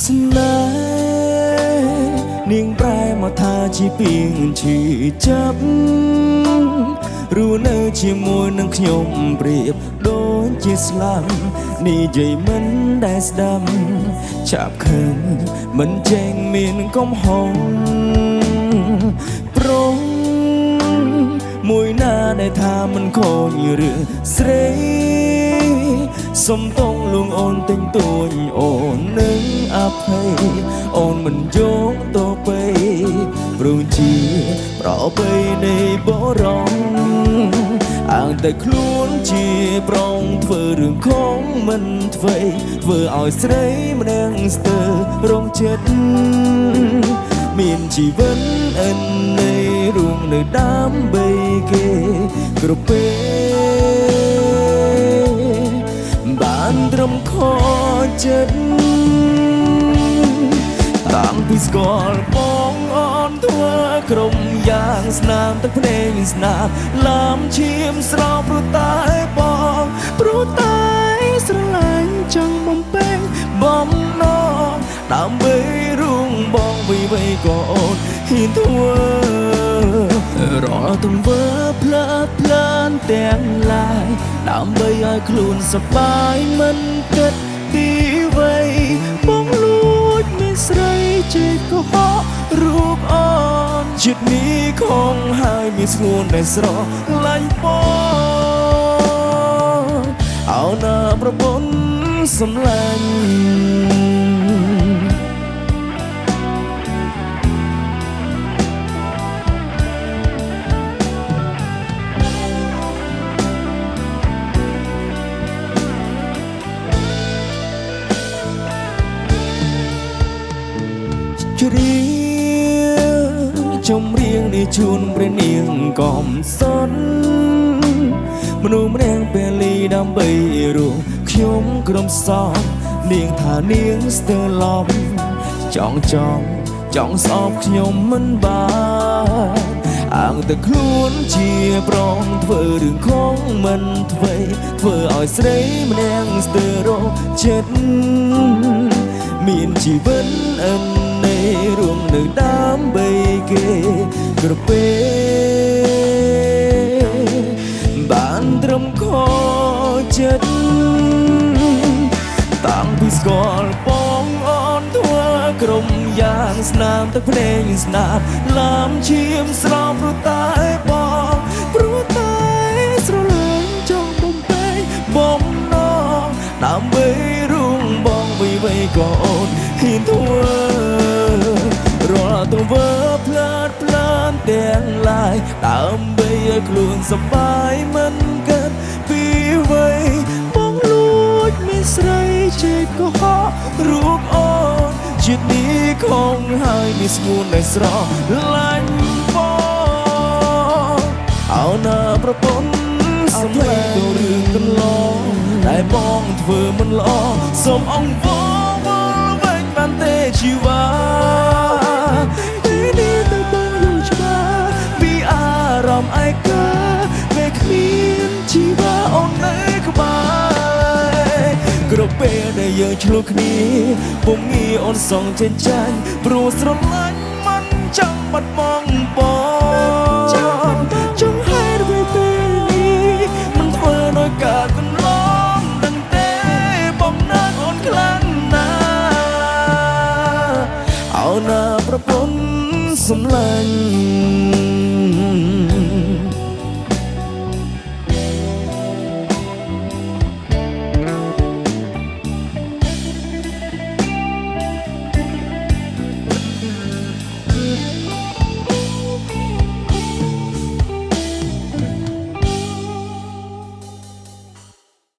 ស្នេហ៍នាងប្រែមកថាជាពីងឈឺចាប់រស់នៅជាមួយនឹងខ្ញុំប្រៀបដូចជាស្លាប់និយាយមិនដែលស្ដាប់ចាប់ខឹងមិនចេញមានកំហុសប្រងមួយណាដែលថាមិនខូចរឿងស្រីសុំតងលួងអូនទិញទួញអូននឹងអភ័យអូនមិនយកទៅពេព្រោះជាប្រពៃនៃបរងអាងតែខ្លួនជាប្រងធ្វើរឿងខំមិនធ្វើឲ្យស្រីម្នាក់ស្ទើររងចិត្តមានជីវិតអិននៃរួមនៅដើម្បីគេគ្រប់ពេលបានត្រឹមខចិត្តតាំងពីស្គាល់បងអូនធ្វើក្រុមយ៉ាងស្នាមទឹកភ្នែកស្នាមឡាំឈាមស្រោបព្រោះតែបងព្រោះតែស្រឡាញ់ចង់បំពេញបំណងដើម្បីរួងបងវិវ័យក៏អូនហ៊ានធ្វើរាល់ទង្វើផ្លើផ្លើនទាំងឡាយដើម្បីឲ្យខ្លួនសប្បាយមិនគិតពីវ័យបងលួចមានស្រីជេរកុហករូបអូនចិត្តនេះខំហើយមានស្ងួនដែលស្រឡាញ់បងអោណាប្រពន្ធសម្លាញ់ជ្រាចំរៀងនេះជូនព្រះនាងកំសត់មនុស្សម្នាក់ពេលីដើម្បីរួមខ្ញុំក្រុមសងនាងថានាងស្ទើរឡំចង់ស្អប់ខ្ញុំមិនបានអាងតែខ្លួនជាប្រងធ្វើរឿងខំមិនធ្វើឲ្យស្រីម្នាក់ស្ទើររងចិត្តមានជីវិតអិននៃរួមនៅដើម្បីគេគ្រប់ពេលបានត្រឹមខចិត្តតាំងពីស្គាល់បងអូនធ្វើក្រុមយ៉ាងស្នាមទឹកភ្នែកស្នាមឡាំឈាមស្រោបព្រោះតែបងព្រោះតែស្រឡាញ់ចង់បំពេញបំណងដើម្បីរួងបងវិវ័យក៏អូនហ៊ានធ្វើរាល់ទង្វើផ្លើតផ្លើនទាំងឡាយដើម្បីឲ្យខ្លួនសប្បាយមិនគិតពីវ័យបងលួចមានស្រីជេរកុហករូបអូនជាតិនេះខំហើយមានស្ងួនដែលស្រឡាញ់បងអោណាប្រពន្ធសម្លាញ់ទៅរឿងកន្លងតែបងធ្វើមិនល្អសូមអង្វរវល់វិញបានទេជីវ៉ាពេលនេះទៅបងយល់ច្បាស់ពីអារម្មណ៍ឯកាពេលគ្មានជីវ៉ាអូននៅក្បែរគ្រប់ពេលដែលយើងឆ្លុះគ្នាពុំងាអូនសងចិញ្ចាញ់ព្រោះស្រឡាញ់មិនចង់បាត់បង់បងចង់ให้ទៅពេលនេះមិនធ្វើដោយការកន្លងដឹងទេបងណាអូនខ្លាំងណាស់អោណាប្រពន្ធសម្លាញ់